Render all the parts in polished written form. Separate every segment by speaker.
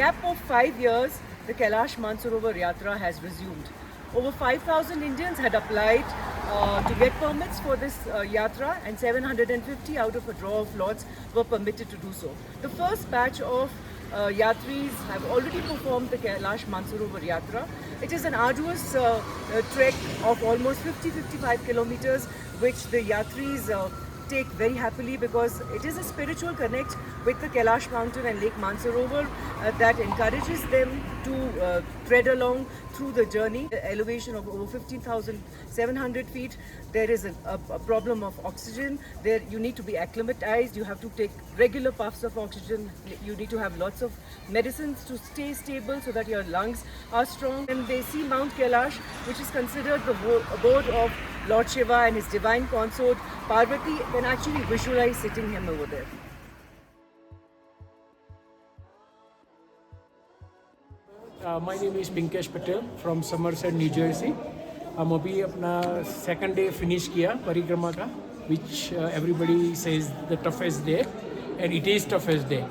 Speaker 1: gap of 5 years, the Kailash Mansarovar Yatra has resumed. Over 5,000 Indians had applied to get permits for this yatra, and 750 out of a draw of lots were permitted to do so. The first batch of yatris have already performed the Kailash Mansarovar Yatra. It is an arduous trek of almost 50-55 kilometers, which the yatris take very happily, because it is a spiritual connect with the Kailash mountain and Lake Mansarovar that encourages them to tread along through the journey. Elevation of over 15,700 feet. There is a problem of oxygen. There you need to be acclimatized. You have to take regular puffs of oxygen. You need to have lots of medicines to stay stable so that your lungs are strong. And they see Mount Kailash, which is considered the abode of Lord Shiva and his divine consort Parvati, can actually visualize sitting him over there.
Speaker 2: My name is Pinkesh Patel from Somerset, New Jersey. हम अभी अपना second day finish किया परिक्रमा का, which everybody says the toughest day, and it is toughest day.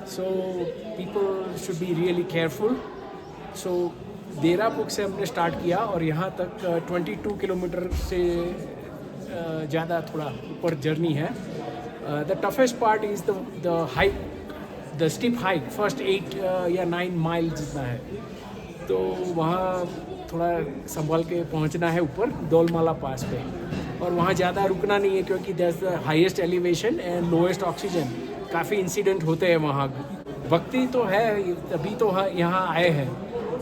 Speaker 2: So people should be really careful. So देरापुक से हमने start किया और यहाँ तक 22 किलोमीटर से ज़्यादा थोड़ा ऊपर जर्नी है. The toughest part is the hike, the steep hike, first 8 या 9 miles जितना है. तो वहाँ थोड़ा संभाल के पहुँचना है ऊपर दौलमाला पास पे, और वहाँ ज़्यादा रुकना नहीं है क्योंकि that's the highest elevation and lowest oxygen. काफ़ी इंसिडेंट होते हैं वहाँ. भक्ति तो है, तभी तो यहाँ आए हैं.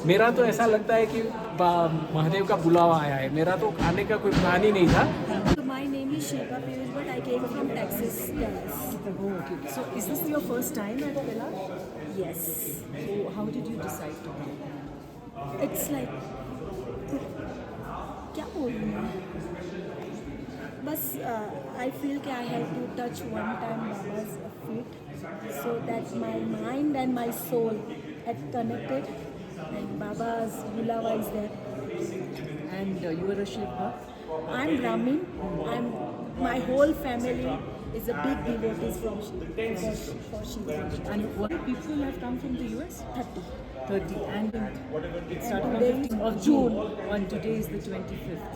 Speaker 2: मेरा तो ऐसा लगता है कि महादेव का बुलावा आया है. मेरा तो आने का कोई प्लान ही नहीं था.
Speaker 3: My name is Shilpa Piyush, but I came from Texas, Dallas.
Speaker 1: Oh, okay. So is this your first time at Kailash?
Speaker 3: Yes.
Speaker 1: So how did you decide to come?
Speaker 3: It's like क्या बोलूँ मैं? बस I feel कि I have to touch one time Baba's feet, so that my mind and my soul had connected, and Baba's bulava is there.
Speaker 1: And you are a Shiv bhakt?
Speaker 3: I'm Brahmin. My whole family is a big devotees for Shiva.
Speaker 1: And what people have come from the US?
Speaker 3: 30.
Speaker 1: 30. And it started on
Speaker 3: today
Speaker 1: 15th of June. And today is the 25th.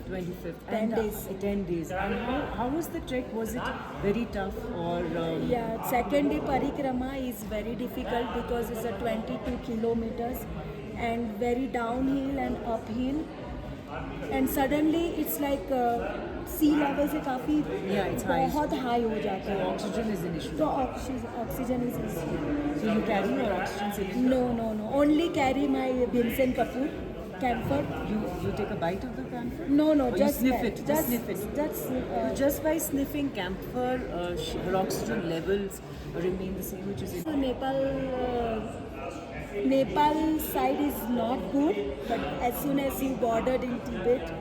Speaker 1: 25th.
Speaker 3: 10
Speaker 1: And,
Speaker 3: days.
Speaker 1: 10 days. And how was the trek? Was it very tough or?
Speaker 3: Yeah, second day parikrama is very difficult because it's a 22 kilometers and very downhill and uphill, and suddenly it's like sea level से काफ़ी बहुत high हो जाता है.
Speaker 1: Oxygen is an issue.
Speaker 3: तो oxygen is issue.
Speaker 1: So you carry your oxygen cylinder?
Speaker 3: No. Only carry my Vincent Kapoor camphor.
Speaker 1: You take a bite of the camphor?
Speaker 3: No,
Speaker 1: Or
Speaker 3: just
Speaker 1: you sniff it. Just sniff it.
Speaker 3: Just
Speaker 1: by sniffing camphor, your oxygen levels remain the same, which is
Speaker 3: so Nepal side is not good, but as soon as you bordered in Tibet,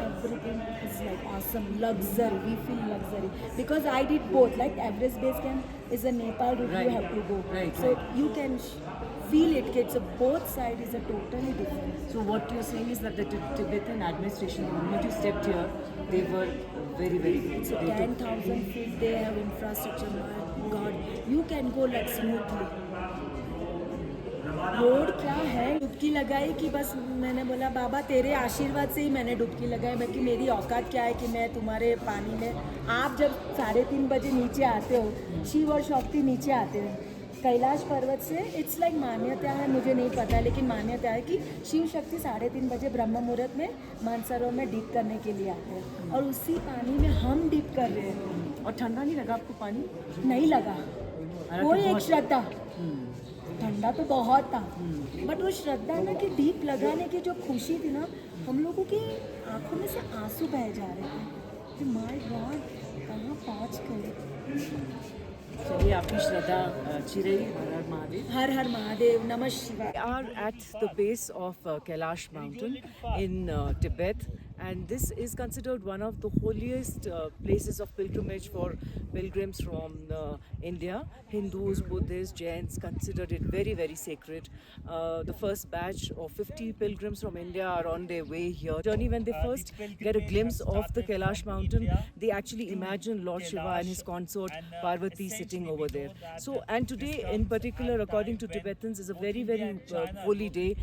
Speaker 3: everything is like awesome, luxury. We feel luxury because I did both. Like Everest Base Camp is a Nepal route,
Speaker 1: Right.
Speaker 3: you have to go.
Speaker 1: Right,
Speaker 3: So
Speaker 1: right.
Speaker 3: you can feel it. Kids, both side is a totally different.
Speaker 1: So what you're saying is that the Tibetan administration, the moment you stepped here, they were very, very good.
Speaker 3: So 10,000 feet, they have infrastructure. My God, you can go like smoothly. Road क्या है, डुबकी लगाई कि बस मैंने बोला बाबा तेरे आशीर्वाद से ही मैंने डुबकी लगाई, बाकी मेरी औकात क्या है कि मैं तुम्हारे पानी में. आप जब 3:30 बजे नीचे आते हो, शिव और शक्ति नीचे आते हैं कैलाश पर्वत से. इट्स लाइक मान्यता है, मुझे नहीं पता, लेकिन मान्यता है कि शिव शक्ति 3:30 बजे ब्रह्म मुहूर्त में मानसरोवर में डिप करने के लिए आते हैं, और उसी पानी में हम डिप कर रहे हैं.
Speaker 1: और ठंडा नहीं लगा आपको पानी?
Speaker 3: नहीं लगा. कोई एक श्रद्धा, ठंडा तो बहुत था, बट वो श्रद्धा ना कि डीप लगाने की जो खुशी थी ना, हम लोगों की आंखों में से आंसू बह जा रहे थे कि माय गॉड कहाँ पहुँच गए.
Speaker 1: चलिए आपकी श्रद्धा अच्छी रही. हर हर महादेव.
Speaker 3: हर हर महादेव. नमः शिवाय.
Speaker 1: We are at the base of Kailash mountain in Tibet, And this is considered one of the holiest places of pilgrimage for pilgrims from India. Hindus, Buddhists, Jains considered it very, very sacred. The first batch of 50 pilgrims from India are on their way here. Journey, when they first get a glimpse of the Kailash mountain, they actually imagine Lord Shiva and his consort Parvati sitting over there. So, and today in particular, according to Tibetans, is a very, very holy day.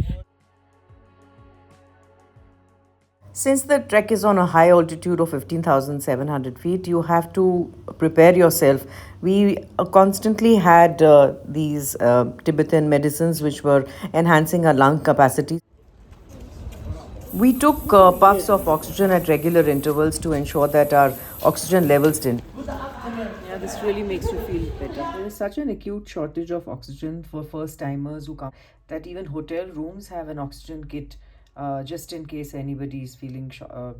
Speaker 4: Since the trek is on a high altitude of 15,700 feet, you have to prepare yourself. We constantly had these Tibetan medicines which were enhancing our lung capacity. We took puffs of oxygen at regular intervals to ensure that our oxygen levels didn't.
Speaker 1: Yeah, this really makes you feel better.
Speaker 4: There is such an acute shortage of oxygen for first timers who come that even hotel rooms have an oxygen kit just in case anybody is feeling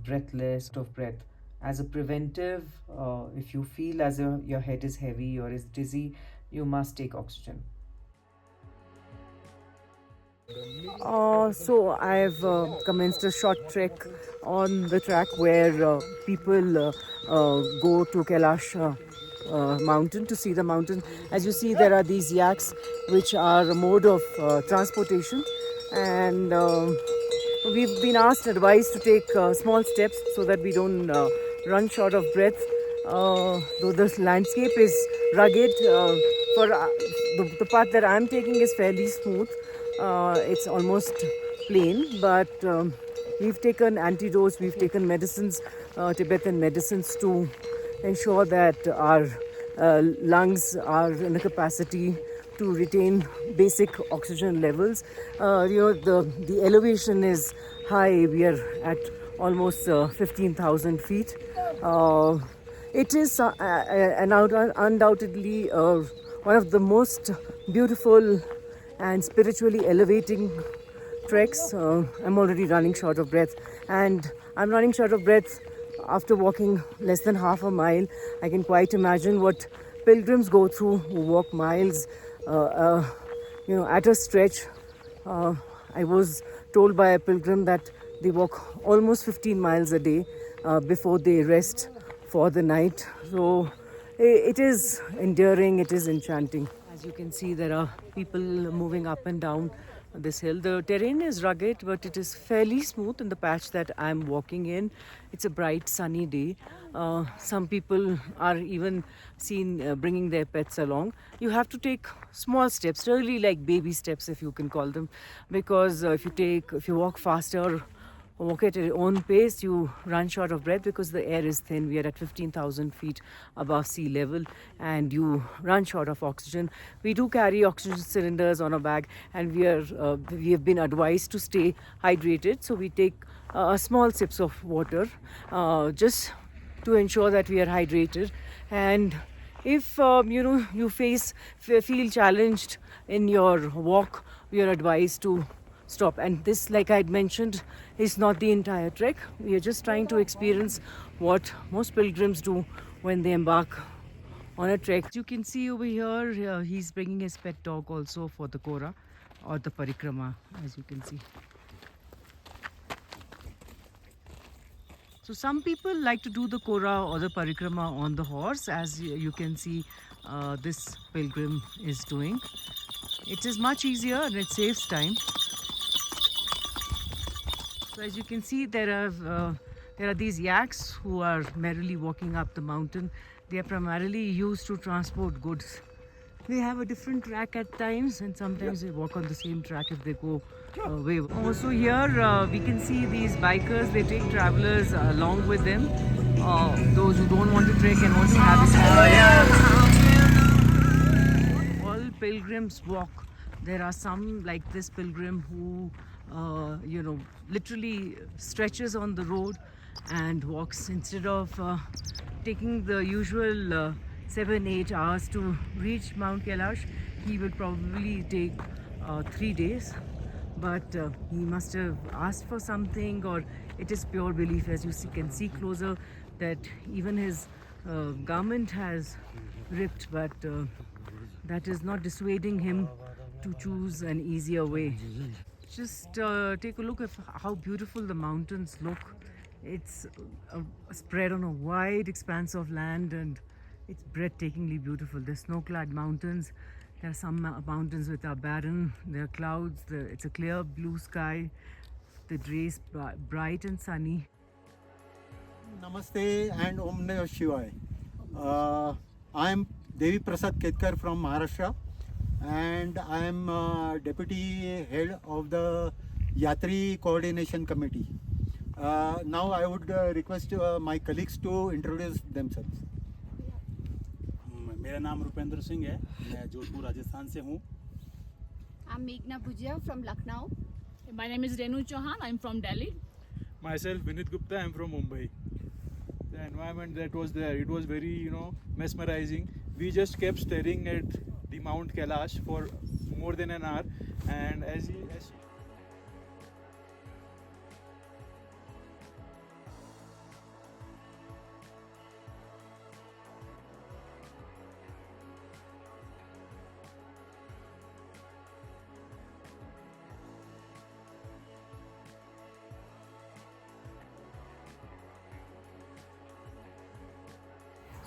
Speaker 4: breathless of breath. As a preventive, if you feel as if your head is heavy or is dizzy, you must take oxygen.
Speaker 1: So I've commenced a short trek on the track where people go to Kailash mountain to see the mountain. As you see, there are these yaks which are a mode of transportation, and we've been asked advice to take small steps so that we don't run short of breath. Though the landscape is rugged, for the path that I'm taking is fairly smooth. It's almost plain, but we've taken antidotes, we've taken medicines, Tibetan medicines, to ensure that our lungs are in a capacity to retain basic oxygen levels. The elevation is high. We are at almost 15,000 feet. It is undoubtedly one of the most beautiful and spiritually elevating treks. I'm already running short of breath, and I'm running short of breath after walking less than half a mile. I can quite imagine what pilgrims go through who walk miles, at a stretch. I was told by a pilgrim that they walk almost 15 miles a day before they rest for the night. So it is endearing, it is enchanting. As you can see, there are people moving up and down this hill. The terrain is rugged, but it is fairly smooth in the patch that I'm walking in. It's a bright, sunny day. Some people are even seen bringing their pets along. You have to take small steps, really like baby steps, if you can call them, because if you walk faster, walk at your own pace, you run short of breath because the air is thin. We are at 15,000 feet above sea level, and you run short of oxygen. We do carry oxygen cylinders on our bag, and we have been advised to stay hydrated. So we take small sips of water just to ensure that we are hydrated. And if you feel challenged in your walk, we are advised to stop. And this, like I'd mentioned, is not the entire trek. We are just trying to experience what most pilgrims do when they embark on a trek. You can see over here, he's bringing his pet dog also for the Kora or the Parikrama, as you can see. So some people like to do the Kora or the Parikrama on the horse, as you can see this pilgrim is doing. It is much easier and it saves time. So as you can see, there are these yaks who are merrily walking up the mountain. They are primarily used to transport goods. They have a different track at times, and sometimes they walk on the same track if they go way. Also here we can see these bikers. They take travelers along with them. Those who don't want to trek and want to have it. All pilgrims walk. There are some like this pilgrim who literally stretches on the road and walks. Instead of taking the usual 7-8 hours to reach Mount Kailash, he will probably take 3 days. But he must have asked for something, or it is pure belief. As you can see closer, that even his garment has ripped, but that is not dissuading him to choose an easier way. Just take a look at how beautiful the mountains look It's spread on a wide expanse of land, and it's breathtakingly beautiful. There's snow-clad mountains. There are some mountains which are barren. There are clouds. It's a clear blue sky. The day is bright and sunny.
Speaker 5: Namaste and Om Namah Shivaya. I am Devi Prasad Ketkar from Maharashtra, and I am Deputy Head of the Yatri Coordination Committee. Now I would request my colleagues to introduce themselves.
Speaker 6: मेरा नाम रुपेंद्र सिंह है, मैं जोधपुर राजस्थान से हूँ.
Speaker 7: I'm Meghna Bhujia from Lucknow.
Speaker 8: My name is Renu Chauhan. I'm from Delhi.
Speaker 9: Myself, Vinit Gupta. I'm from Mumbai. The environment that was there, it was very, mesmerizing. We just kept staring at the Mount Kailash for more than an hour, and as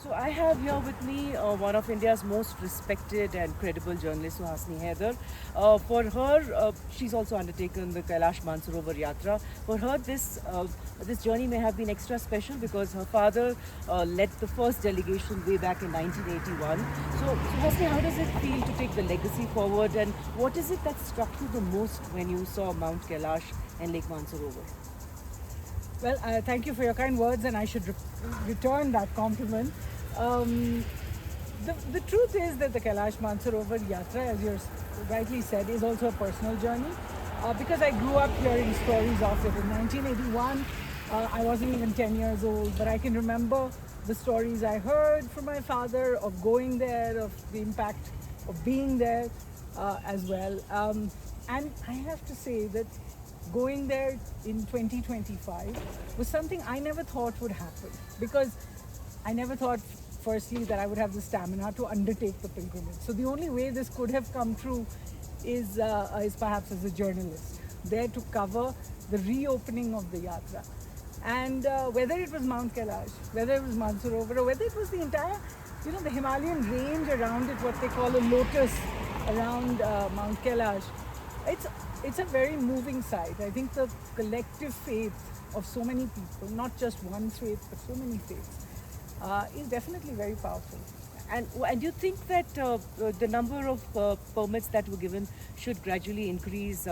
Speaker 1: So I have here with me one of India's most respected and credible journalists, Suhasini Haider. For her, she's also undertaken the Kailash Mansarovar Yatra. For her, this journey may have been extra special because her father led the first delegation way back in 1981. So Suhasini, how does it feel to take the legacy forward, and what is it that struck you the most when you saw Mount Kailash and Lake Mansarovar?
Speaker 10: Well, thank you for your kind words, and I should return that compliment. The truth is that the Kailash Mansarovar Yatra, as you rightly said, is also a personal journey because I grew up hearing stories of it. In 1981, I wasn't even 10 years old, but I can remember the stories I heard from my father of going there, of the impact of being there as well. And I have to say that going there in 2025 was something I never thought would happen, because I never thought, firstly, that I would have the stamina to undertake the pilgrimage. So the only way this could have come true is perhaps as a journalist, there to cover the reopening of the yatra. And whether it was Mount Kailash, whether it was Mansarovar, or whether it was the entire, the Himalayan range around it, what they call a lotus around Mount Kailash, it's a very moving sight. I think the collective faith of so many people, not just one faith, but so many faiths, is definitely very powerful.
Speaker 1: And you think that the number of permits that were given should gradually increase?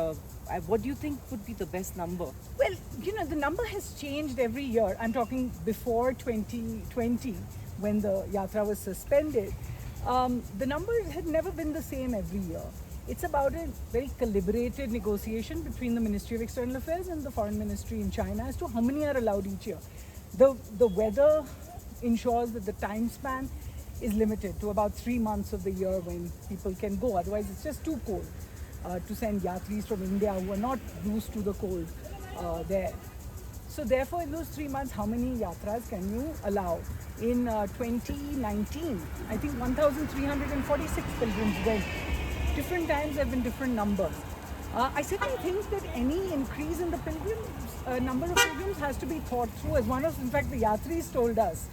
Speaker 1: What do you think would be the best number?
Speaker 10: Well, the number has changed every year. I'm talking before 2020, when the yatra was suspended. The number had never been the same every year. It's about a very calibrated negotiation between the Ministry of External Affairs and the Foreign Ministry in China as to how many are allowed each year. The weather ensures that the time span is limited to about 3 months of the year when people can go. Otherwise, it's just too cold to send yatris from India who are not used to the cold there. So therefore, in those 3 months, how many yatras can you allow? In 2019, I think 1,346 pilgrims went. Different times there have been different numbers. I certainly think that any increase in the number of pilgrims has to be thought through. As one of, in fact, the yatris told us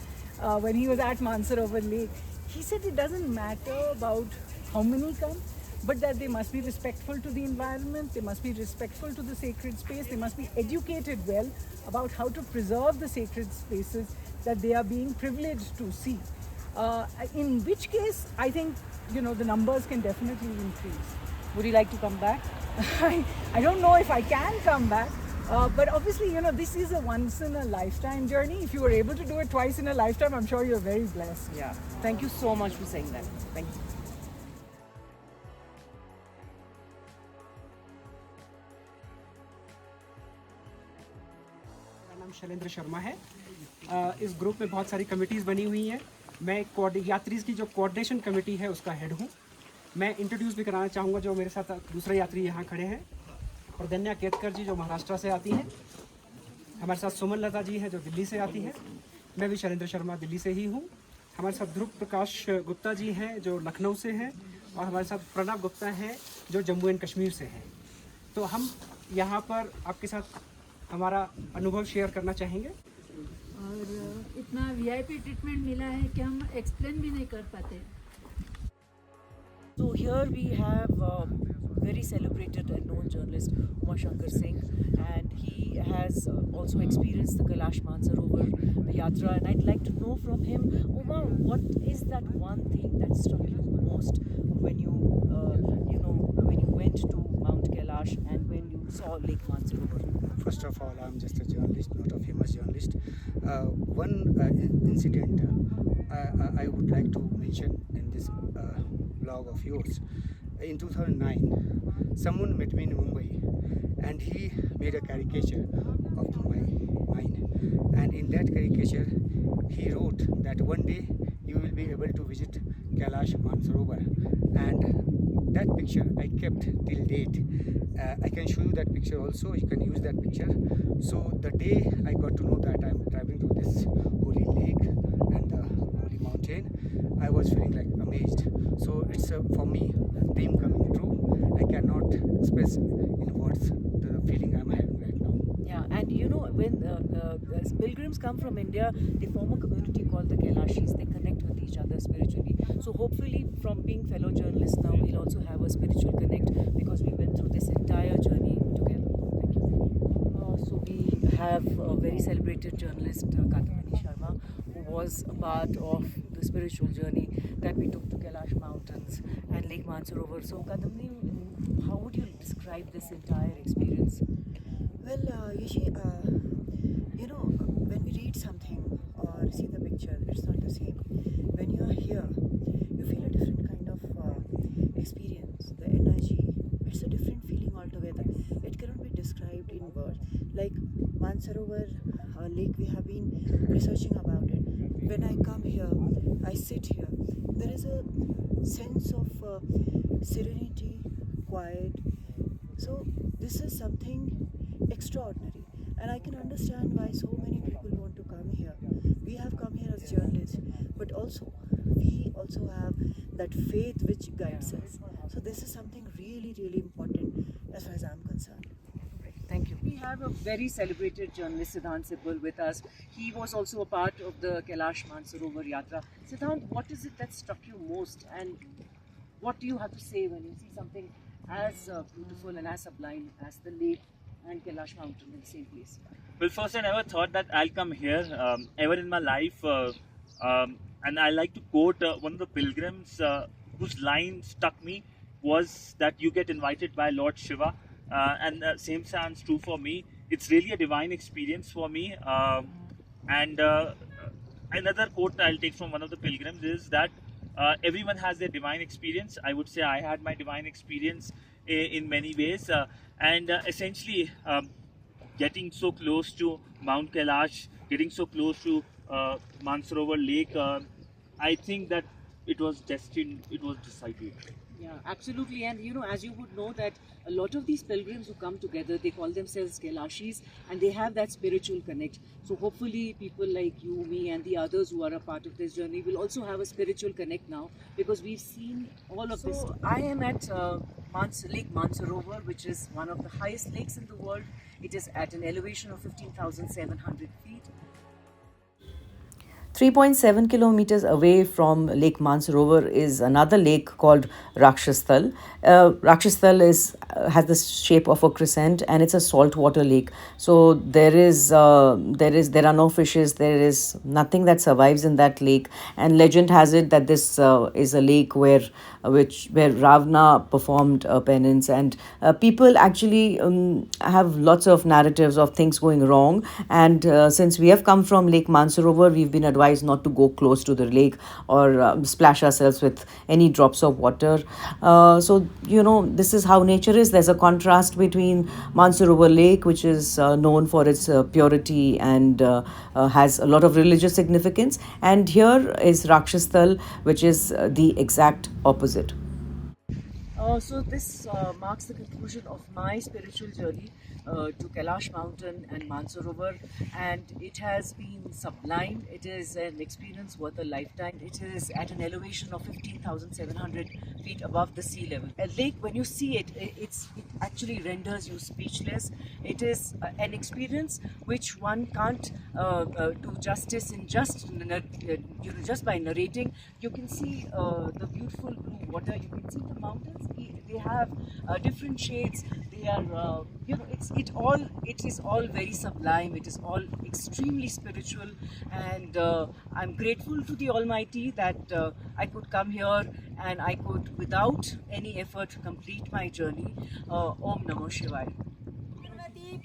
Speaker 10: when he was at Mansarovar Lake, he said it doesn't matter about how many come, but that they must be respectful to the environment, they must be respectful to the sacred space, they must be educated well about how to preserve the sacred spaces that they are being privileged to see. In which case, I think, the numbers can definitely increase.
Speaker 1: Would you like to come back?
Speaker 10: I don't know if I can come back, but obviously, this is a once in a lifetime journey. If you were able to do it twice in a lifetime, I'm sure you're very blessed.
Speaker 1: Yeah. Thank you so much for saying that. Thank you.
Speaker 11: मेरा नाम शैलेंद्र शर्मा है. इस group में बहुत सारी committees बनी हुई हैं. मैं यात्रीज़ की जो कोऑर्डिनेशन कमेटी है उसका हेड हूँ. मैं इंट्रोड्यूस भी कराना चाहूँगा जो मेरे साथ दूसरे यात्री यहाँ खड़े हैं. प्रदन्या केतकर जी जो महाराष्ट्र से आती हैं. हमारे साथ सुमन लता जी हैं जो दिल्ली से आती हैं. मैं भी शैलेंद्र शर्मा दिल्ली से ही हूँ. हमारे साथ ध्रुव प्रकाश गुप्ता जी हैं जो लखनऊ से हैं. और हमारे साथ प्रणव गुप्ता हैं जो जम्मू एंड कश्मीर से हैं. तो हम यहाँ पर आपके साथ हमारा अनुभव शेयर करना चाहेंगे।
Speaker 3: और इतना वीआईपी ट्रीटमेंट मिला है कि हम एक्सप्लेन भी नहीं कर पाते।
Speaker 1: So here we have very celebrated and known journalist Uma Shankar Singh, and he has also experienced the Kailash Mansarovar Yatra, and I'd like to know from him, Uma, what is that one thing that struck you most when you when you went to Mount Kailash and when you saw Lake Mansarovar?
Speaker 12: First of all, I'm just a journalist, not a famous journalist. One incident I would like to mention in this blog of yours. In 2009, someone met me in Mumbai and he made a caricature of my mind. And in that caricature, he wrote that one day you will be able to visit Kailash Mansarovar. And that picture I kept till date. I can show you that picture also. You can use that picture. So the day I got to know that I'm traveling to this holy lake and the holy mountain, I was feeling like amazed. So it's for me dream coming true. I cannot express in words the feeling I'm having right now.
Speaker 1: Yeah, and you know, when as pilgrims come from India, they form a community called the Kailashis. They connect with each other spiritually. So hopefully, from being fellow journalists now, we'll also have a spiritual connect because we went through this entire journey together. Thank you. So we have a very celebrated journalist, Kadambini Sharma, who was a part of the spiritual journey that we took to Kailash Mountains and Lake Mansarovar. So Kadambini, how would you describe this entire experience?
Speaker 13: Well, you know, when we read something or see the picture, it's not the same. When you are here, you feel a different kind of experience, the energy. It's a different feeling altogether. It cannot be described in words. Like Mansarovar lake, we have been researching about it. When I come here, I sit here. There is a sense of serenity, quiet. So this is something extraordinary, and I can understand why so many people want to come here. We have come here as journalists, but also we also have that faith which guides us. So this is something really, really important as far as I'm concerned.
Speaker 1: Thank you. We have a very celebrated journalist, Siddhant Sibal, with us. He was also a part of the Kailash Mansarovar Yatra. Siddhant, what is it that struck you most, and what do you have to say when you see something as beautiful and as sublime as the lake and Kailash Mountain in the same place?
Speaker 14: Well, first, I never thought that I'll come here ever in my life. And I like to quote one of the pilgrims whose line struck me was that you get invited by Lord Shiva. And same sounds true for me. It's really a divine experience for me. And another quote I'll take from one of the pilgrims is that everyone has their divine experience. I would say I had my divine experience in many ways. And essentially, getting so close to Mount Kailash, getting so close to Mansarovar Lake, I think that it was destined, it was decided.
Speaker 1: Yeah, absolutely. And you know, as you would know that a lot of these pilgrims who come together, they call themselves Kailashis, and they have that spiritual connect. So hopefully people like you, me and the others who are a part of this journey will also have a spiritual connect now, because we've seen all of this. I am at Lake Mansarovar, which is one of the highest lakes in the world. It is at an elevation of 15,700 feet.
Speaker 4: 3.7 kilometers away from Lake Mansarovar is another lake called Rakshasthal. Rakshasthal has the shape of a crescent, and it's a saltwater lake. So there are no fishes. There is nothing that survives in that lake. And legend has it that this is a lake where Ravana performed penance, and people actually have lots of narratives of things going wrong. And since we have come from Lake Mansarovar, we've been advised not to go close to the lake or splash ourselves with any drops of water. So, you know, this is how nature is. There's a contrast between Mansarovar Lake, which is known for its purity and has a lot of religious significance. And here is Rakshasthal, which is the exact opposite.
Speaker 1: So this marks the conclusion of my spiritual journey to Kailash Mountain and Mansarovar, and it has been sublime. It is an experience worth a lifetime. It is at an elevation of 15,700 feet above the sea level. A lake, when you see it, it actually renders you speechless. It is an experience which one can't do justice in just by narrating. You can see the beautiful blue water. You can see the mountains. They have different shades. They are, it is all very sublime. It is all extremely spiritual, and I'm grateful to the Almighty that I could come here and I could, without any effort, complete my journey. Om Namo Shivaya.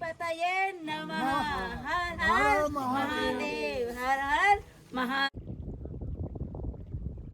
Speaker 3: पतये नमः हर हर महादेव हर हर महा